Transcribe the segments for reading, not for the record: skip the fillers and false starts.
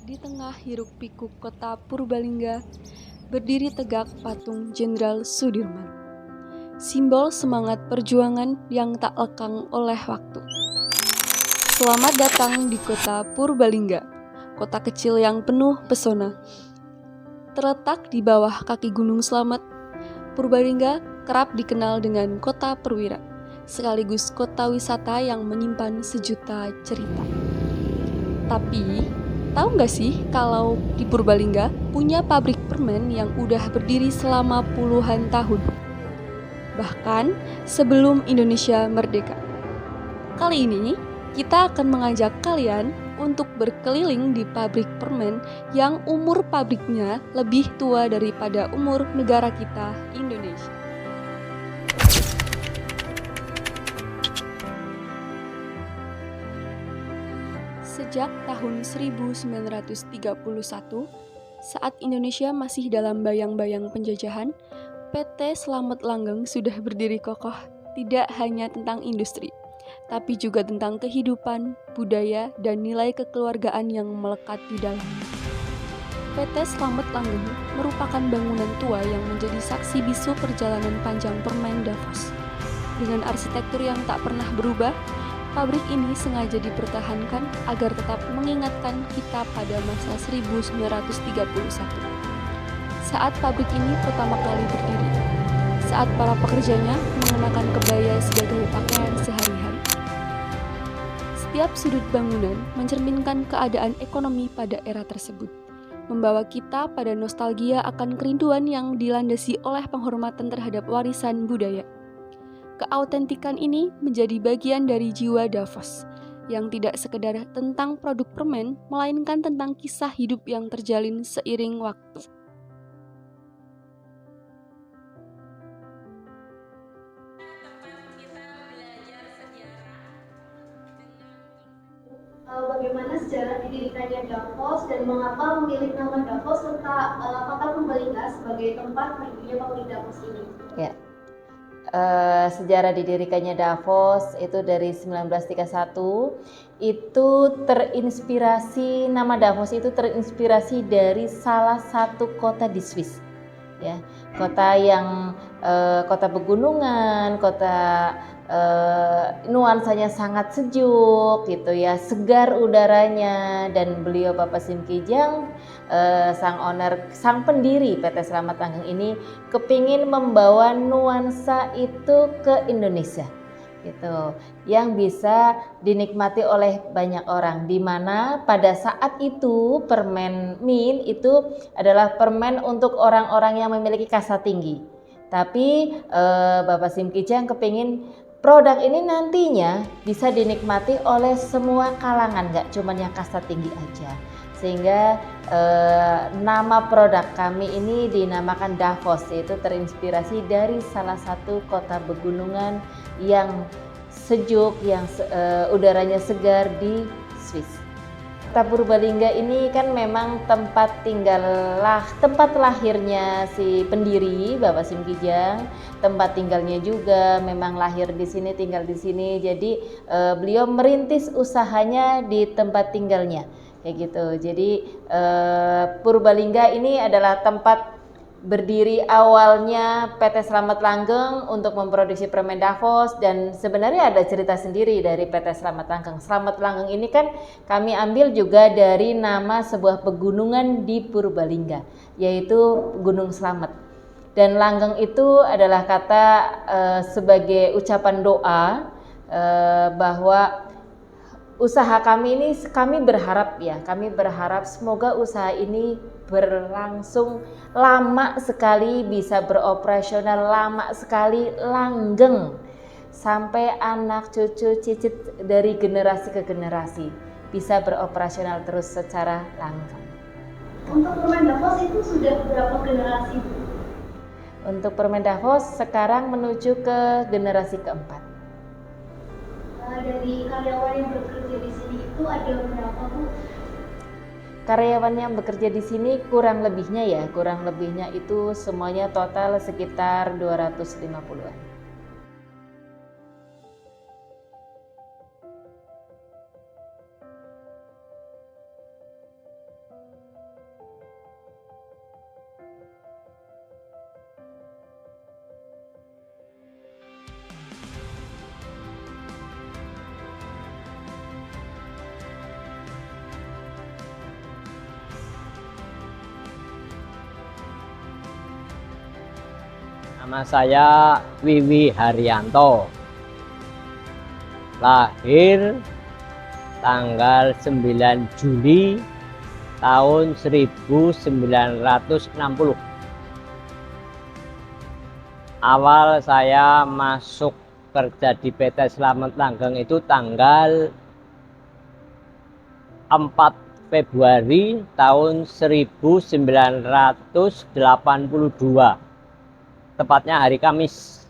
Di tengah hiruk-pikuk kota Purbalingga, berdiri tegak patung Jenderal Sudirman, simbol semangat perjuangan yang tak lekang oleh waktu. Selamat datang di kota Purbalingga, kota kecil yang penuh pesona. Terletak di bawah kaki Gunung Slamet, Purbalingga kerap dikenal dengan kota perwira, sekaligus kota wisata yang menyimpan sejuta cerita. Tapi, tahu nggak sih kalau di Purbalingga punya pabrik permen yang udah berdiri selama puluhan tahun? Bahkan sebelum Indonesia merdeka. Kali ini, kita akan mengajak kalian untuk berkeliling di pabrik permen yang umur pabriknya lebih tua daripada umur negara kita, Indonesia. Sejak tahun 1931, saat Indonesia masih dalam bayang-bayang penjajahan, PT Slamet Langgeng sudah berdiri kokoh, tidak hanya tentang industri, tapi juga tentang kehidupan, budaya, dan nilai kekeluargaan yang melekat di dalamnya. PT Slamet Langgeng merupakan bangunan tua yang menjadi saksi bisu perjalanan panjang permen Davos. Dengan arsitektur yang tak pernah berubah, pabrik ini sengaja dipertahankan agar tetap mengingatkan kita pada masa 1931. Saat pabrik ini pertama kali berdiri, saat para pekerjanya mengenakan kebaya sebagai pakaian sehari-hari. Setiap sudut bangunan mencerminkan keadaan ekonomi pada era tersebut, membawa kita pada nostalgia akan kerinduan yang dilandasi oleh penghormatan terhadap warisan budaya. Keautentikan ini menjadi bagian dari jiwa Davos, yang tidak sekedar tentang produk permen, melainkan tentang kisah hidup yang terjalin seiring waktu. Bagaimana sejarah didirikannya Davos dan mengapa memilih nama Davos serta kota Purbalingga sebagai tempat berdirinya pabrik Davos ini? Ya. Sejarah didirikannya Davos itu dari 1931 itu terinspirasi, nama Davos itu terinspirasi dari salah satu kota di Swiss, ya, kota yang kota pegunungan, kota nuansanya sangat sejuk gitu ya, segar udaranya, dan beliau Bapak Sim Kijang, sang pendiri PT Slamet Langgeng ini kepingin membawa nuansa itu ke Indonesia gitu, yang bisa dinikmati oleh banyak orang, di mana pada saat itu permen mint itu adalah permen untuk orang-orang yang memiliki kasta tinggi. Tapi Bapak Sim Kijang kepingin produk ini nantinya bisa dinikmati oleh semua kalangan, gak cuma yang kasta tinggi aja. Sehingga nama produk kami ini dinamakan Davos, yaitu terinspirasi dari salah satu kota pegunungan yang sejuk, yang udaranya segar di Swiss. Kota Purbalingga ini kan memang tempat lahirnya si pendiri Bapak Sim Kijang, tempat tinggalnya juga memang lahir di sini, tinggal di sini. Jadi beliau merintis usahanya di tempat tinggalnya, kayak gitu. Jadi Purbalingga ini adalah tempat berdiri awalnya PT Slamet Langgeng untuk memproduksi permen Davos, dan sebenarnya ada cerita sendiri dari PT Slamet Langgeng. Slamet Langgeng ini kan kami ambil juga dari nama sebuah pegunungan di Purbalingga, yaitu Gunung Slamet. Dan langgeng itu adalah kata sebagai ucapan doa bahwa usaha kami ini, kami berharap semoga usaha ini berlangsung lama sekali, bisa beroperasional lama sekali, langgeng sampai anak cucu cicit dari generasi ke generasi bisa beroperasional terus secara langgeng. Untuk permen Davos itu sudah berapa generasi? Untuk permen Davos sekarang menuju ke generasi keempat. Dari karyawan yang bekerja di sini itu ada berapa, Bu? Karyawan yang bekerja di sini kurang lebihnya itu semuanya total sekitar 250-an. Nama saya Wiwi Haryanto. Lahir tanggal 9 Juli tahun 1960. Awal saya masuk kerja di PT Slamet Langgeng itu tanggal 4 Februari tahun 1982. Tepatnya hari Kamis.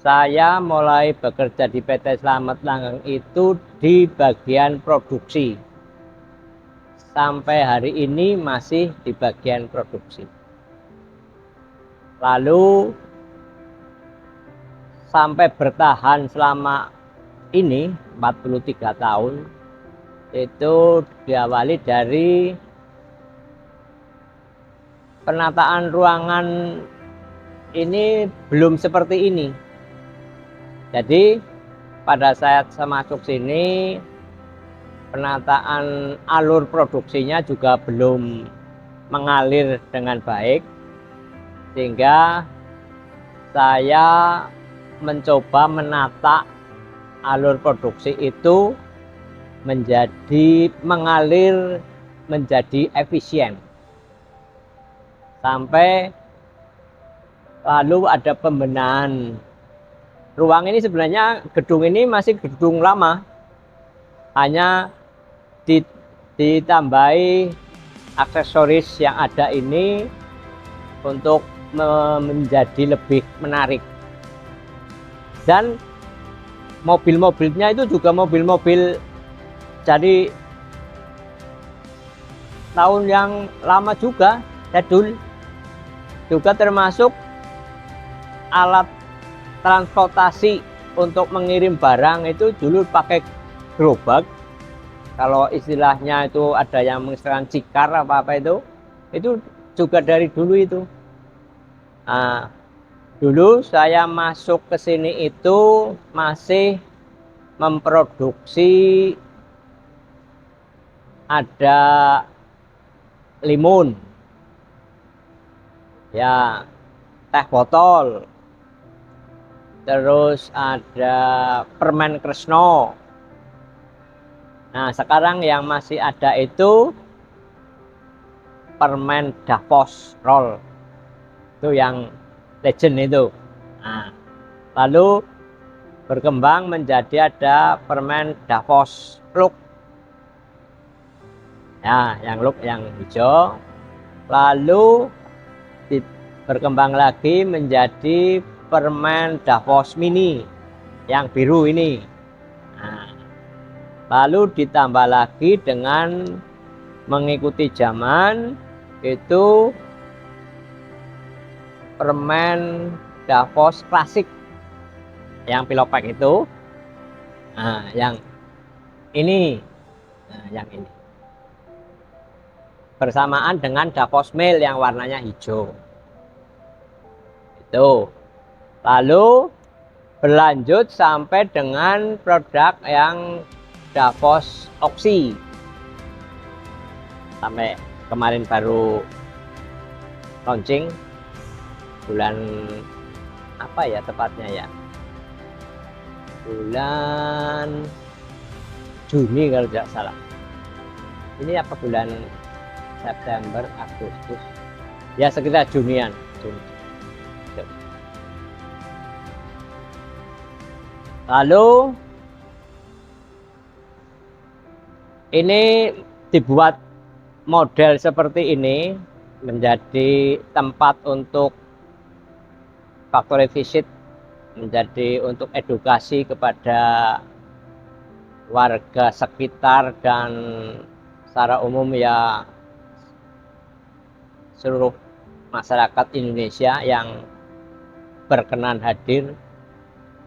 Saya mulai bekerja di PT Slamet Langgeng itu di bagian produksi. Sampai hari ini masih di bagian produksi. Lalu sampai bertahan selama ini 43 tahun itu diawali dari penataan ruangan ini belum seperti ini. Jadi pada saat saya masuk sini penataan alur produksinya juga belum mengalir dengan baik, sehingga saya mencoba menata alur produksi itu mengalir menjadi efisien. Sampai lalu ada pembenahan ruang ini. Sebenarnya gedung ini masih gedung lama, hanya ditambahi aksesoris yang ada ini untuk menjadi lebih menarik. Dan mobil-mobilnya itu juga mobil-mobil dari tahun yang lama juga, jadul. Juga termasuk alat transportasi untuk mengirim barang itu dulu pakai gerobak. Kalau istilahnya itu ada yang mengistilahkan cikar apa-apa itu juga dari dulu itu. Nah, dulu saya masuk ke sini itu masih memproduksi ada limun, ya, teh botol, terus ada permen Kresno. Nah, sekarang yang masih ada itu permen Davos roll, itu yang legend itu. Nah, lalu berkembang menjadi ada permen Davos look, ya, yang look yang hijau. Lalu berkembang lagi menjadi permen Davos mini yang biru ini. Nah, lalu ditambah lagi dengan mengikuti zaman itu permen Davos klasik yang pilopek itu. Nah, yang ini, yang ini bersamaan dengan Davos Mail yang warnanya hijau itu. Lalu berlanjut sampai dengan produk yang Davos Oxy, sampai kemarin baru launching bulan apa ya tepatnya ya, bulan Juni kalau tidak salah. Ini apa, bulan September, Agustus, ya sekitar Junian. Lalu ini dibuat model seperti ini menjadi tempat untuk factory visit, menjadi untuk edukasi kepada warga sekitar dan secara umum ya seluruh masyarakat Indonesia yang berkenan hadir,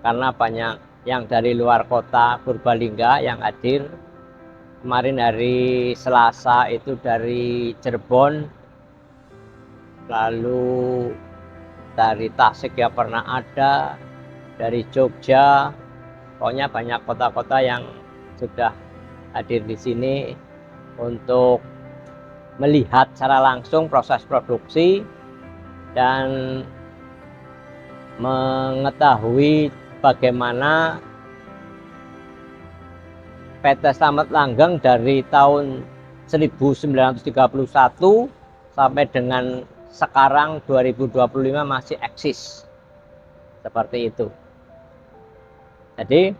karena banyak yang dari luar kota Purbalingga yang hadir. Kemarin hari Selasa itu dari Cirebon, lalu dari Tasik ya pernah ada, dari Jogja, pokoknya banyak kota-kota yang sudah hadir di sini untuk melihat secara langsung proses produksi dan mengetahui bagaimana PT Slamet Langgeng dari tahun 1931 sampai dengan sekarang 2025 masih eksis seperti itu. Jadi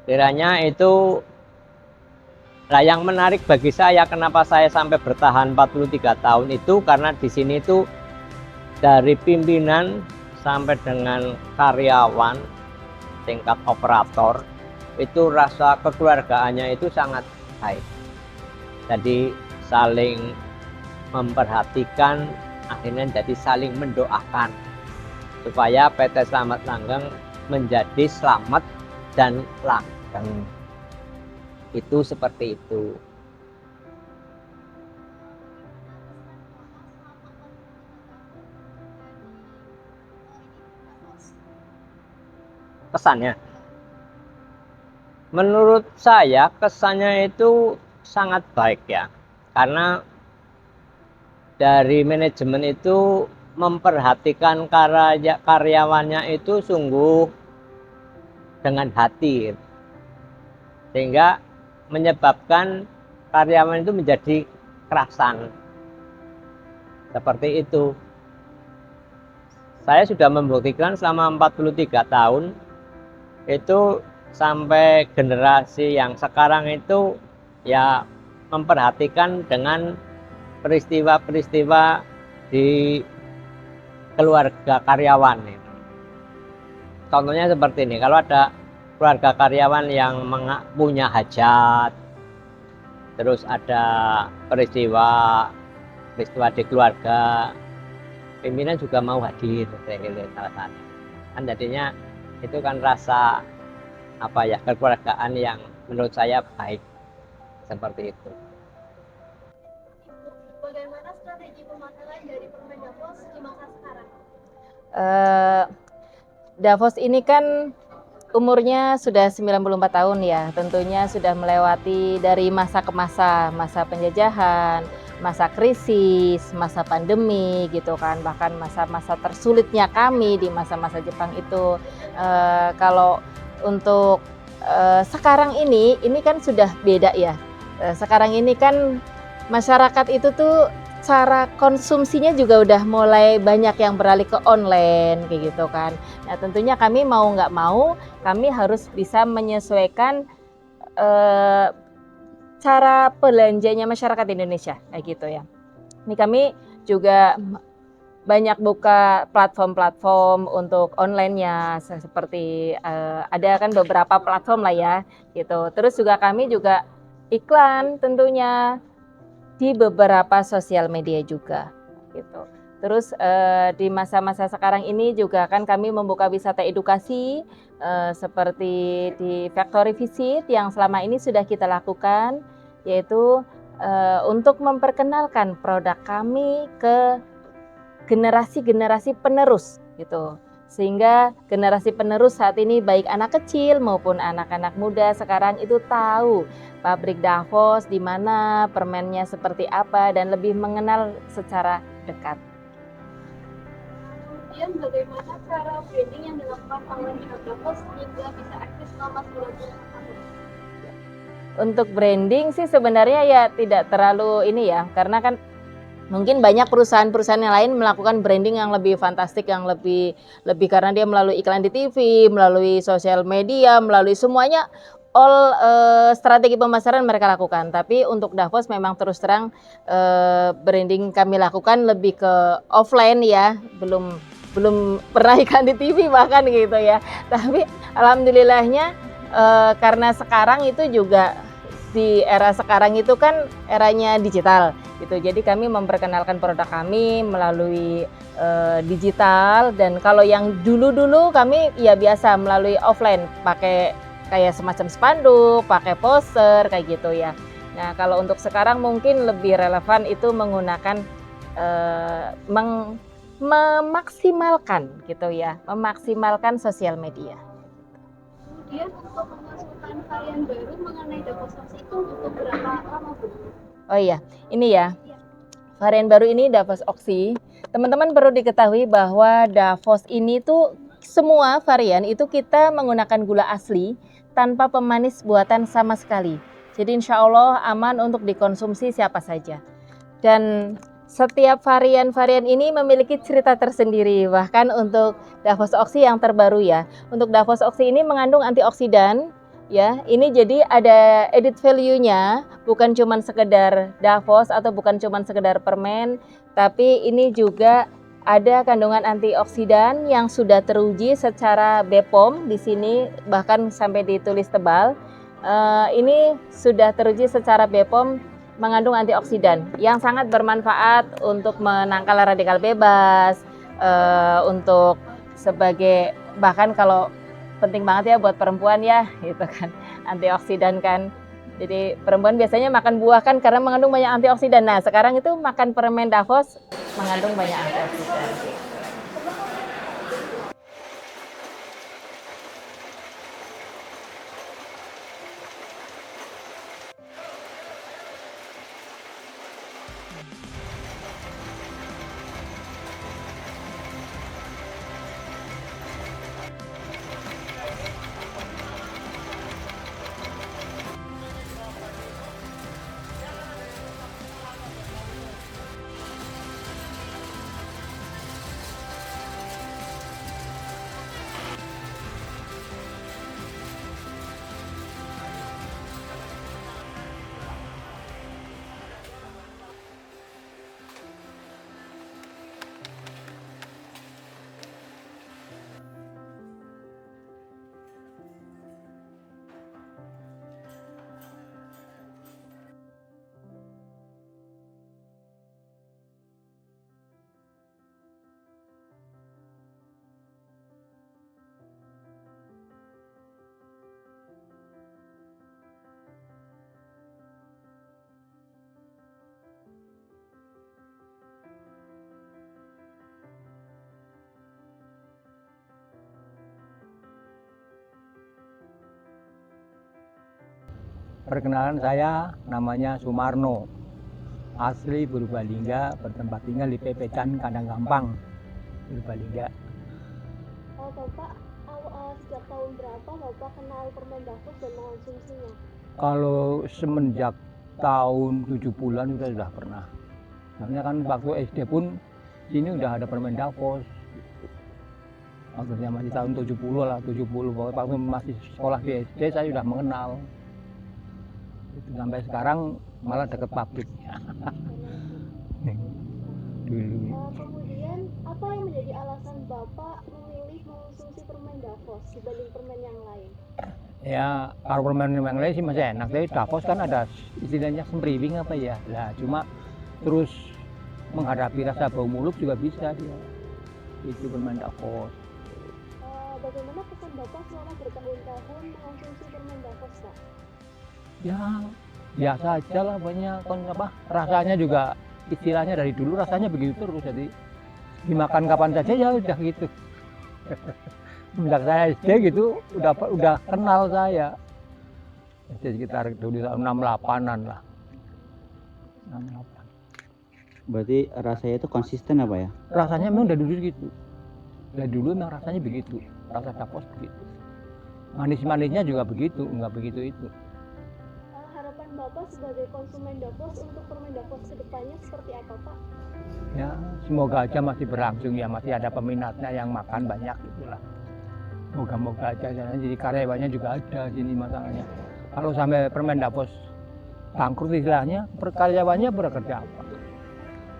kiranya itu yang menarik bagi saya, kenapa saya sampai bertahan 43 tahun itu karena di sini itu dari pimpinan sampai dengan karyawan tingkat operator itu rasa kekeluargaannya itu sangat baik. Jadi saling memperhatikan, akhirnya jadi saling mendoakan supaya PT Slamet Langgeng menjadi selamat dan langgeng. Itu seperti itu. Kesannya, menurut saya kesannya itu sangat baik ya, karena dari manajemen itu memperhatikan karyawannya itu sungguh dengan hati, sehingga menyebabkan karyawan itu menjadi kerasan seperti itu. Saya sudah membuktikan selama 43 tahun itu sampai generasi yang sekarang itu ya memperhatikan dengan peristiwa-peristiwa di keluarga karyawan. Contohnya seperti ini, kalau ada keluarga karyawan yang punya hajat, terus ada peristiwa di keluarga, pimpinan juga mau hadir, kan jadinya itu kan rasa kekeluargaan yang menurut saya baik seperti itu. Bagaimana strategi pemasaran dari permen Davos di masa sekarang? Davos ini kan umurnya sudah 94 tahun ya, tentunya sudah melewati dari masa ke masa, masa penjajahan, masa krisis, masa pandemi gitu kan, bahkan masa-masa tersulitnya kami di masa-masa Jepang itu. Kalau untuk sekarang ini kan sudah beda ya. Sekarang ini kan masyarakat itu tuh cara konsumsinya juga udah mulai banyak yang beralih ke online kayak gitu kan. Nah tentunya kami mau nggak mau kami harus bisa menyesuaikan cara belanjanya masyarakat Indonesia kayak gitu ya. Ini kami juga banyak buka platform-platform untuk online-nya seperti ada kan beberapa platform lah ya gitu. Terus juga kami juga iklan tentunya di beberapa sosial media juga gitu. Terus di masa-masa sekarang ini juga kan kami membuka wisata edukasi seperti di factory visit yang selama ini sudah kita lakukan, yaitu untuk memperkenalkan produk kami ke generasi-generasi penerus gitu. Sehingga generasi penerus saat ini baik anak kecil maupun anak-anak muda sekarang itu tahu pabrik Davos di mana, permennya seperti apa, dan lebih mengenal secara dekat. Kemudian bagaimana cara branding yang dilakukan oleh pihak Davos hingga bisa eksis selama 90 tahun? Untuk branding sih sebenarnya ya tidak terlalu ini ya, karena kan mungkin banyak perusahaan-perusahaan yang lain melakukan branding yang lebih fantastik, yang lebih karena dia melalui iklan di TV, melalui sosial media, melalui semuanya all strategi pemasaran mereka lakukan. Tapi untuk Davos memang terus terang branding kami lakukan lebih ke offline ya, belum pernah iklan di TV bahkan gitu ya. Tapi alhamdulillahnya karena sekarang itu juga di era sekarang itu kan eranya digital gitu. Jadi kami memperkenalkan produk kami melalui digital, dan kalau yang dulu kami ya biasa melalui offline, pakai kayak semacam spanduk, pakai poster kayak gitu ya. Nah, kalau untuk sekarang mungkin lebih relevan itu menggunakan memaksimalkan gitu ya, memaksimalkan sosial media. Kemudian untuk memasukkan varian baru mengenai Davos itu butuh berapa lama, Bu? Oh iya, ini ya. varian baru ini Davos Oxy. Teman-teman perlu diketahui bahwa Davos ini tuh semua varian itu kita menggunakan gula asli tanpa pemanis buatan sama sekali. Jadi insya Allah aman untuk dikonsumsi siapa saja. Dan setiap varian-varian ini memiliki cerita tersendiri. Bahkan untuk Davos Oxy yang terbaru ya. Untuk Davos Oxy ini mengandung antioksidan. Ya, ini jadi ada added value-nya, bukan cuma sekedar Davos atau bukan cuma sekedar permen, tapi ini juga ada kandungan antioksidan yang sudah teruji secara BPOM di sini, bahkan sampai ditulis tebal. Ini sudah teruji secara BPOM mengandung antioksidan yang sangat bermanfaat untuk menangkal radikal bebas, untuk sebagai bahkan kalau penting banget ya buat perempuan ya, gitu kan, antioksidan kan. Jadi perempuan biasanya makan buah kan karena mengandung banyak antioksidan. Nah sekarang itu makan permen Davos mengandung banyak antioksidan. Perkenalan, saya namanya Sumarno, asli Purbalingga, bertempat tinggal di Pepecan, Kandang Gampang, Purbalingga. Bapak, sejak tahun berapa Bapak kenal permen Davos dan mengonsumsinya? Kalau semenjak tahun 70-an sudah pernah. Soalnya kan waktu SD pun sini udah ada permen Davos. Maksudnya masih tahun 70 lah, 70. Waktu masih sekolah di SD saya sudah mengenal. Itu sampai sekarang malah deket pabrik. Dulu. Kemudian apa yang menjadi alasan Bapak memilih mengonsumsi permen Davos dibanding permen yang lain? Ya kalau permen yang lain sih masih enak, tapi Davos kan ada istilahnya semriwing apa ya. Lah cuma terus menghadapi rasa bau mulut juga bisa dia. Itu permen Davos. Bagaimana pesan Bapak selama bertahun-tahun mengonsumsi permen Davos, Pak? Ya biasa aja lah, banyak kan apa rasanya juga istilahnya dari dulu rasanya begitu terus, jadi dimakan kapan saja ya udah gitu. Sejak saya SD gitu udah kenal saya. SD sekitar dulu 68-an lah. 68. Berarti rasanya itu konsisten apa ya? Rasanya memang dari dulu gitu. Dari dulu memang rasanya begitu. Rasa Davos begitu. Manis-manisnya juga begitu, enggak begitu itu. Harapan Bapak sebagai konsumen Davos untuk permen Davos kedepannya seperti apa, Pak? Ya semoga aja masih berlangsung ya, masih ada peminatnya yang makan banyak gitulah. Moga-moga aja, jadi karyawannya juga ada sini masalahnya. Kalau sampai permen Davos bangkrut istilahnya, karyawannya bekerja apa?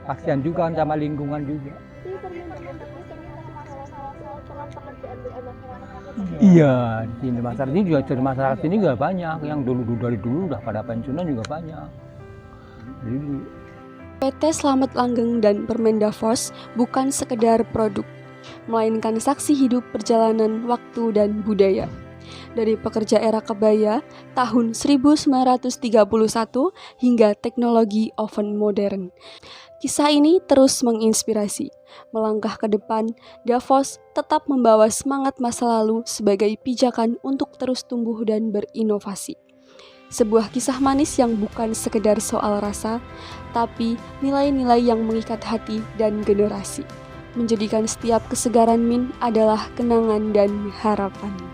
Kasihan juga kan sama lingkungan juga. Jadi permen Davos ternyata masalah-masalah soal peran pekerjaan di masyarakat. Iya, di sini masyarakat ini juga, dari masyarakat sini juga banyak, yang dari dulu udah pada pensiunan juga banyak. Jadi, PT Slamet Langgeng dan permen Davos bukan sekedar produk, melainkan saksi hidup perjalanan waktu dan budaya. Dari pekerja era kebaya tahun 1931 hingga teknologi oven modern. Kisah ini terus menginspirasi. Melangkah ke depan, Davos tetap membawa semangat masa lalu sebagai pijakan untuk terus tumbuh dan berinovasi. Sebuah kisah manis yang bukan sekedar soal rasa, tapi nilai-nilai yang mengikat hati dan generasi, menjadikan setiap kesegaran Min adalah kenangan dan harapan.